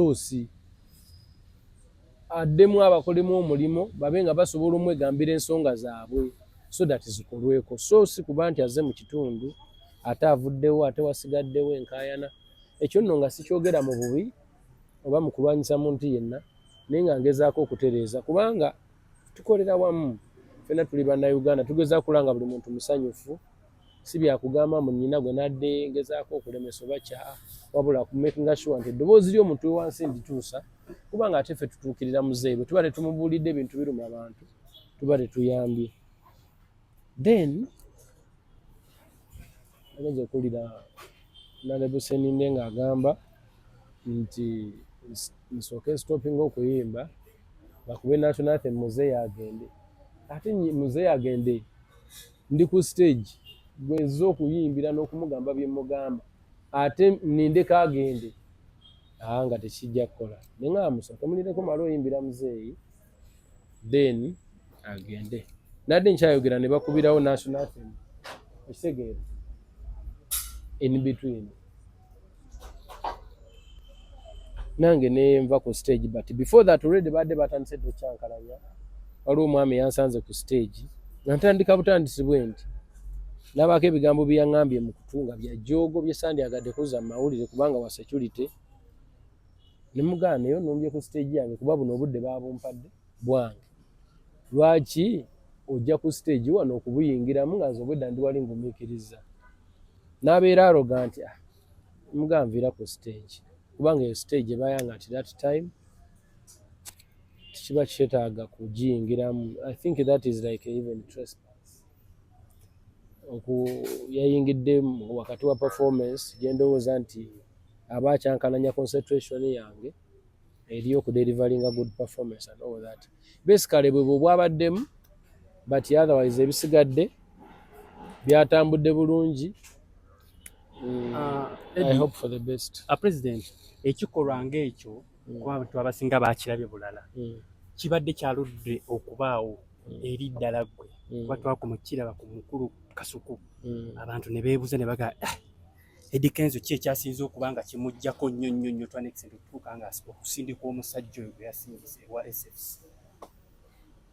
osi addemu abakolemu omulimo babe nga basobola omwegambira ensonga zaabwe so that zikolweko so si kuba nti azze mu kitundu ate avuddewo ate wasigaddewo enkaayana ekyo nno nga sikyogera mu bubi oba mu kulwanyisa muntu yenna naye nga ngezaako okutereeza kubanga tukolera wamu ffenna tuli bannayuganda tugezaako kulanga buli muntu musanyufu si byakugamba mu nnyina gwe nadde ngezaako okulemesa oba kya wabula kumakinga sure nti eddoboozi ly'omuntu wansi ndituusa kubanga ate ffe tutuukirira muzeeyi bwe tuba tetumubuulidde ebintu biruma abantu tuba tetuyambye then agenza okuwulira nalebuseninde ng'agamba nti nsooke stopping okuyimba bakube national anthem muzeeyi agende ate muzeeyi agende ndi ku stage gwezza okuyimbira n'okumugamba bye mugamba ate nindeko agende nga tekijja kukola nenga musooke mulireko mala oyimbira muzeeyi then agende nadde nkyayogera ne bakubirawo national anthem ekitegeera in between nange nenva ku stage but before that already badde batandise tukyankalanya waliwo omwami yansanze ku stage nga ntandika butandisibwe nti nabaako ebigambo byeyaŋŋambye mu kutunga bya joogo bye sandyagadde kuzza mu mawulire kubanga wa security ne mugaanayo nombye ku stage yange kuba buno obudde babumpadde bwange lwaki ojja ku stage wano okubuyingiramu nga nze obwedda ndi wali ngumiikiriza n'abeera arrogant muganvira ku stage kubanga eyo stage ebayanga nti that time tekiba kyetaaga kugiyingiramu. I think that is like even trespass. Yayingidde wakati wa performance gyendowooza nti aba akyankalanya concentration yange eri okudelivering a good performance and all that. Basically bwe bwabaddemu but otherwise ebisigadde byatambudde bulungi. I hope for the best. President, ekikolwa ng'ekyo kuba abantu abasinga baakirabye bulala kibadde kyaludde okubaawo eri ddala ggwe kuba twakumukiraba ku mukulu Kasuku abantu ne beebuuza ne baga Eddie Kenzo ki ekyasinze okuba nga kimuggyako nnyo twanexent okutuuka nga okusindika omusajja oyo gwe yasindise wa SFC.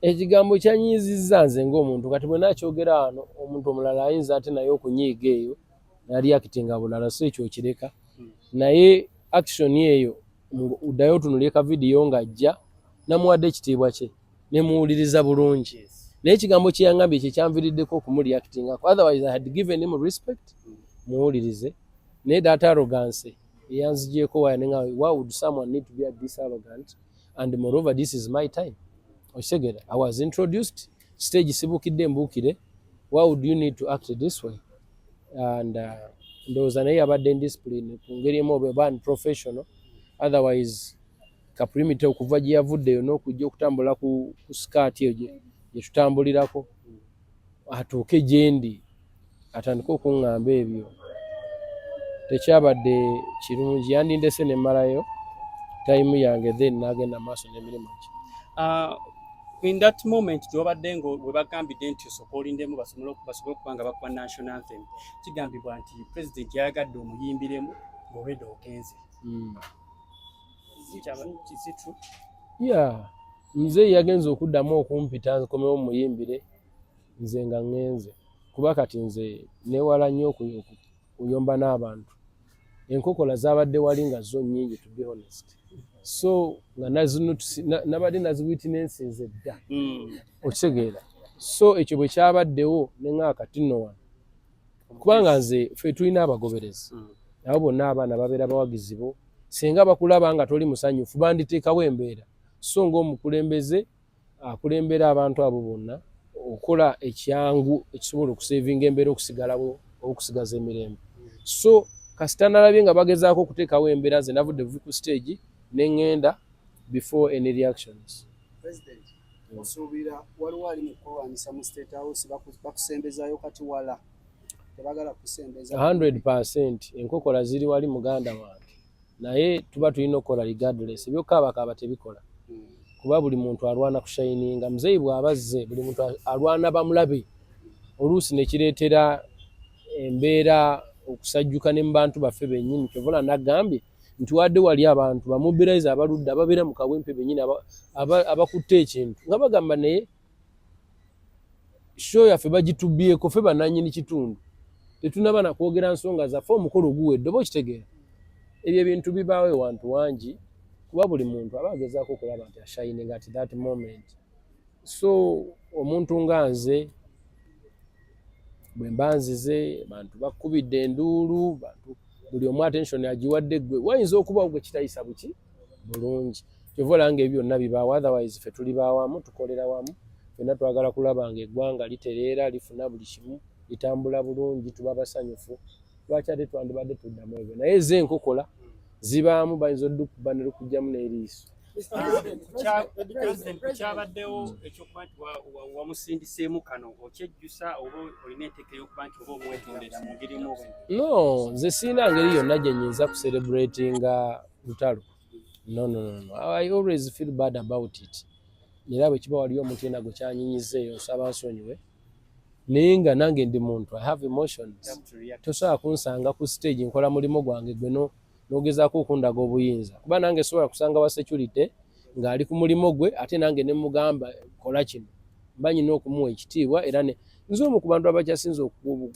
Ekigambo kyanyiizizza nze ng'omuntu kati bwe nakyogera wano omuntu omulala ayinza ate naye okunyiiga eyo nali akitinga bulala so ekyo okireka naye action eyo uddayo otunulye ka vidiyo ng'ajja namuwadde ekitiibwa kye ne muwuliriza bulungi naye ekigambo kye yaŋŋambye kye kyanviriddeko okumureactingako otherwise I had given him respect muwulirize naye that arrogance eyanzigyeko wayanenga why would someone need to be this arrogant and moreover this is my time okitegeera I was introduced stage sibukidde mbuukire why would you need to act this way and ndowooza naye yabadde indiscipline ku ngeri emu oba unprofessional otherwise kapulimite okuva gye yavuddeyo n'okujja okutambula ku sikaati eyo gye tutambulirako atuuke gye ndi atandike okuŋŋamba ebyo tekyabadde kirungi yandindese ne mmalayo time yange then n'agenda maaso n'emirimu gye. In that moment gy'obadde nga bwe bagambidde nti osooka olindemu basobole okuba nga bakuba national anthem kigambibwa nti president yayagadde omuyimbiremu ng'olwedde ogenze. Yeah, nze yagenze okuddamu okumpita nkomewo muyimbire nze nga ŋŋenze kuba kati nze neewala nnyo okuyomba n'abantu enkokola zaabadde wali nga zo nnyingi to be honest so nga nabadde naziwitnessinze dda okitegeera so ekyo bwe kyabaddewo neŋŋaa kati nno wano kubanga nze ffe tulina abagoberezi abo bonna abaana babeera bawagizi bo singa bakulaba nga toli musanyufu banditeekawo embeera so ng'omukulembeze akulembera abantu abo bonna okola ekyangu ekisobola okusevinga embeera okusigalawo okusigaza emirembe so kasita nalabye nga bagezaako okuteekawo embeera nze navudde buvi ku stage neŋŋenda before any reactions. President osuubira waliwo ali mu kulwanyisa mu State House bakusembezaayo kati wala tebagala kusembeza 100% enkokola ziri wali muganda wange naye tuba tulina okukola regardless ebyokaabakaaba tebikola kuba buli muntu alwana kushayininga muzeeyi bw'abazze buli muntu alwana bamulabe oluusi ne kireetera embeera okusajjuka ne mu bantu baffe bennyini kyovula nagambye nti wadde wali abantu bamobilize abaludde ababeera mu kawempe bennyini abakutte ekintu nga bagamba naye show yaffe bagitubyeko ffe bannannyini kitundu tetunaba nakwogera nsonga zaffe omukolo guwedde oba okitegeera ebyo ebintu bibaawo ewantu wangi kuba buli muntu aba agezaako okulaba nti ashining at that moment so omuntu nga nze bwe mba nzize bantu bakubidde enduulu bantu buli omu attention agiwadde gwe wayinza okubawo gwe kitayisa buki bulungi kyova olanga ebyo byonna bibaawo otherwise ffe tuli baawamu tukolera wamu ffenna twagala kulaba nga eggwanga litereera lifuna buli kimu litambula bulungi tuba basanyufu lwaki ate twandibadde tuddamu ebyo naye ze enkokola zibaamu bayinza oddukuba ne lukujjamu n'eriiso kyabaddewo ekyokuba nti wamusindiseemu kano okyejjusa oba olina enteeka y'okuba nti oba omwetondera mu ngirimu no nze siina ngeri yonna gye nyinza kucelebratinga lutalo no I always feel bad about it era bwe kiba waliyo omuntu yena gwe kyanyinyizeeyo nsaba nsonyiwe naye nga nange ndi muntu I have emotions tosobola kunsanga ku stage nkola mulimo gwange gwe n'ogezaako okundaga obuyinza kuba nange sobola kusanga wa security ng'ali ku mulimo gwe ate nange ne mugamba kola kino mba nyina okumuwa ekitiibwa era nze omu ku bantu abakyasinze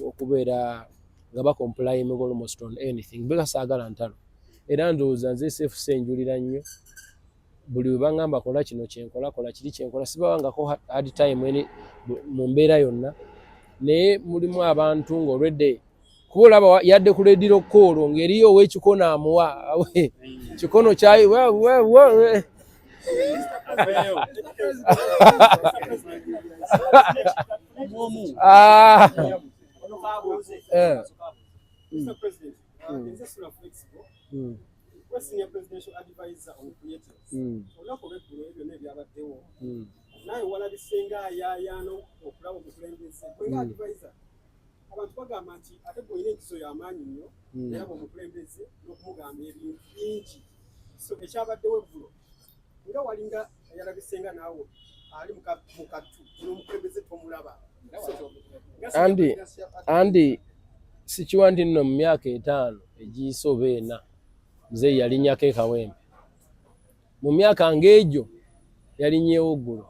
okubeera nga bacomplying almost on anything beka saagala ntalo era ndowooza nze seefu senjulira nnyo buli we baŋŋamba kola kino kyenkola kola kiri kyenkola sibawangako hard time mu mbeera yonna naye mulimu abantu ng'olwedde kuba olaba yadde ku leediro koolo ng'eriyo ow'ekikono amuwa kikono kyayi Senior presidential advisor on creatives. Olunaku olw'eggulo ebyo nebyabaddewo naye walabisenga ayaayaano okulaba omukulembeze gwenga advisor abantu bagamba nti ate bwolina enkizo y'amaanyi nnyo eraba omukulembeze n'okumugamba ebintu bingi so ekyabaddewo eggulo nga walinga yalabisenga naawe ali mu kattu n'omukulembeze tomulaba andi sikiwa nti nno mu myaka 5 egiyise oba 4 nze yalinnyako ekawempe mu myaka ng'egyo yalinnyewo ggulo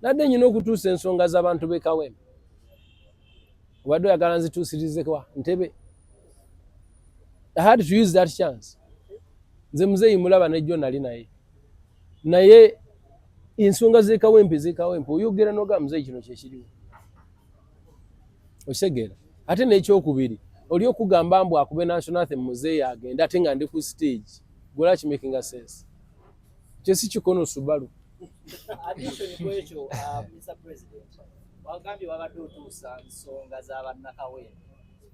nadde nyina okutuusa ensonga z'abantu b'ekawempe obadde oyagala nzituusirizekwa ntebe I had to use that chance nze muzeeyi mulaba nejjo nali naye ensonga z'ekawempe oyogera n'ogamba muzeeyi kino kyekiriwo okitegeera ate n'ekyokubiri oli okugamba mbu akube national anthem muzeeyi agenda ate nga ndi ku stage gola kimakinga sense kye si kikono Subaru addition kwekyo Mr. President wagambye wabadde otuusa nsonga z'abannakawempe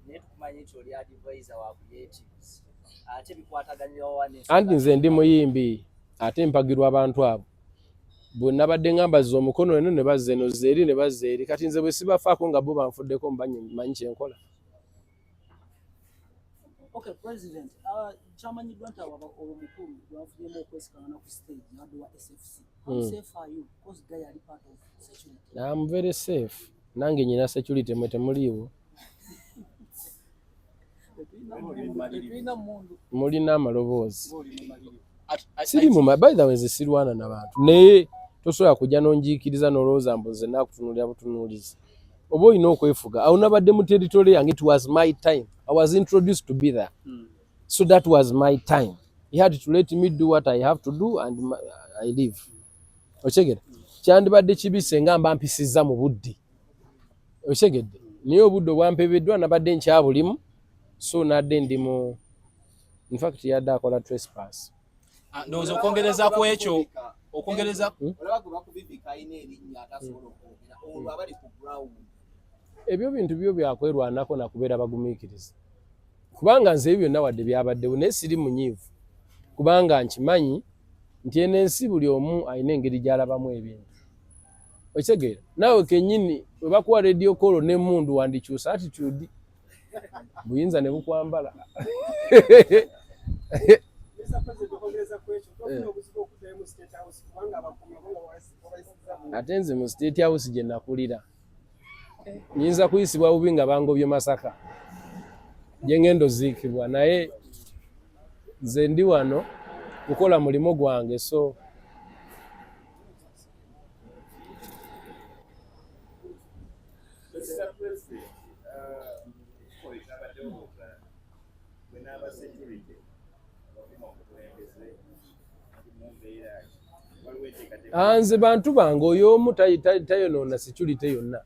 naye tukumanye nti oli advisor wa creatives ate bikwataganira wawane anti nze ndi muyimbi ate mpagirwa abantu abo bwe nabadde ngamba omukono eno ne bazze eno zeeri ne bazze eri kati nze bwe sibafaako nga bo banfuddeko mmanyi kyenkola. Okay, President, chamanyiddwa nti olw'omukulu lwavuddemu okwesikangana ku stage yabadde wa SFC. How safe are you? Because guy are part of security. I'm very safe. Nange nyina security mwe temuliiwo. Mulina amaloboozi. Siri mu by the way nze sirwana n'abantu. Naye tosobola kujja n'onjiikiriza n'olowooza mbu nze naakutunuulira butunuulizi. Oba olina okwefuga. Awo nabadde mu territory yange, it was my time. I was introduced to be there. So that was my time. He had to let me do what I have to do and I live. Ochegedde. Kyandibadde kibise nga mba mpisizza mu budde. Ochegedde. Niyo obudde obwampebeddwa nabadde nkyabulimu. So nadde ndi mu in fact yadde akola trespass. Ndowooza okwongereza ku ekyo okwongereza ebyo bintu byo byakwerwanako nakubeera bagumiikiriza. Kubanga nze ebyo byonna wadde byabaddewo naye siri munyiivu. Kubanga nkimanyi nti eno ensi buli omu alina engeri gy'alabamu ebintu. Okitegeera? Naawe kennyini bwe bakuwa radio call n'emmundu wandikyusa attitude. Buyinza ne bukwambala. Ate nze mu State House gye nakulira. Nyinza kuyisibwa bubi nga bangobye Masaka. Gye ngendo ziikibwa naye nze ndi wano kukola mulimo gwange so nze bantu bange oyo omu tayonoona security yonna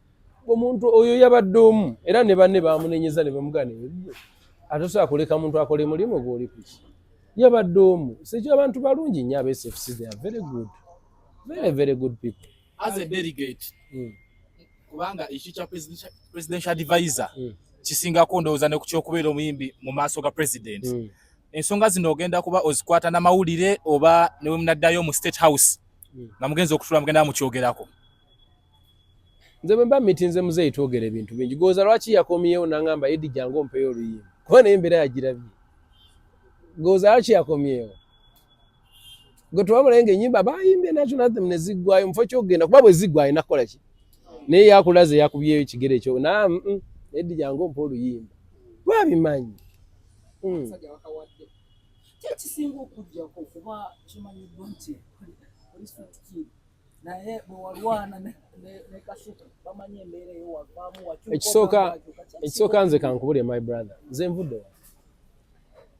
omuntu oyo yabadde omu era ne banne bamunenyeza ne bamugana atosobola kuleka muntu akole mulimu gw'oli kuki yabadde omu sekyo abantu balungi nnyo aba SFC they are very good people as a delegate kubanga ekyo kya presidential advisor kisingako ndowooza ne ku kyokubeera omuyimbi mu maaso ga president ensonga zino ogenda kuba ozikwata n'amawulire oba ne we munaddayo mu state house nga mugenzi okutula mugenda mukyogerako nze bwe mba mitinze muzeeyi twogera ebintu bingi gooza lwaki yakomyewo n'angamba Eddie jangu ompeyo oluyimba kuba naye embeera yagirabye gooza lwaki yakomyewo gwe twamulaye ng'ennyimba bayimbye national anthem ne ziggwayo mufo kyogenda kuba bwe ziggwayo nakola ki naye yakulaze yakubyeyo ekigere ekyo Eddie jangu ompe oluyimba lwabimanyi kyekisinga okujjako kuba kimanyiddwa nti naye bwe walwana ne Kasuku bamanyi embeera eyo wavaamu ekisooka nze kankubulye my brother nze nvudde wa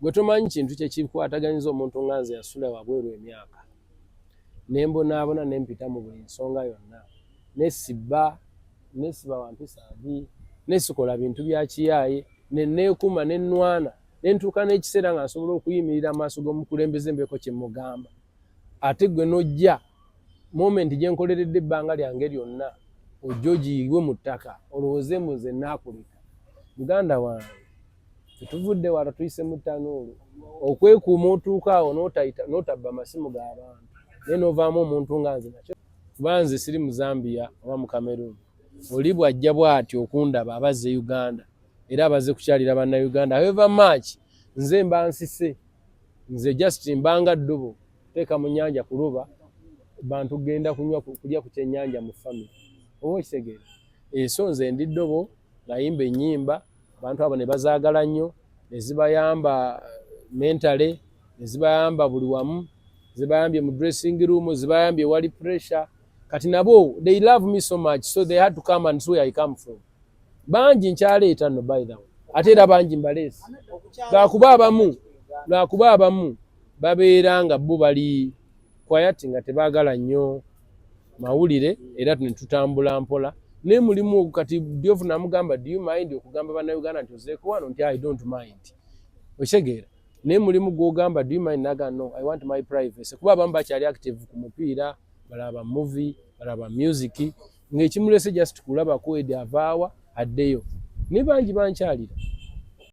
gwe tomanyi kintu kyekikwataganyiza omuntu nga nze yasula wabweru emyaka nembonaabona nempita mu buli nsonga yonna nesiba wampisaabi nesikola bintu bya kiyaaye neneekuma nenwana nentuuka n'ekiseera nga nsobola okuyimirira amaaso g'omukulembeze mbeko kye mugamba ate gwe nojja moment gye nkoleredde ebbanga lyange lyonna ojja ogiyiwe mu ttaka olowooze muze naakulika muganda wange tetuvudde wala tuyise mu ttanuulu okwekuuma otuuka awo n'otabba amasimu g'abantu naye n'ovaamu omuntu nga nze nakyo kuba nze siri mu Zambia oba mu Cameroon oli bw'ajja bw'atyo okundaba abazze Uganda era abaze kukyalira bannayuganda however much nze mba nsise nze just mbanga ddubo teeka mu nnyanja kuloba bantu genda kulya ku kyennyanja mu family oba okitegeera so nze ndi ddobo ngayimba ennyimba abantu abo ne bazaagala nnyo ne zibayamba mentally ne zibayamba buli wamu zibayambye mu dressing room zibayambye wali pressure kati nabo they love me so much so they had to come and see where I come from bangi nkyaleeta no by the way ate era bangi mbaleesi lwakuba abamu babeera nga bo bali quiet nga tebaagala nnyo mawulire era ne tutambula mpola naye mulimu kati Diofu namugamba do you mind okugamba bannayuganda nti ozeeko wano nti I don't mind okitegeera naye mulimu gw'ogamba do you mind naga no I want my privacy kuba abamu bakyali active ku mupiira balaba movie balaba music ng'ekimulese just kulabako Eddie avaawa addeyo ne bangi bankyalira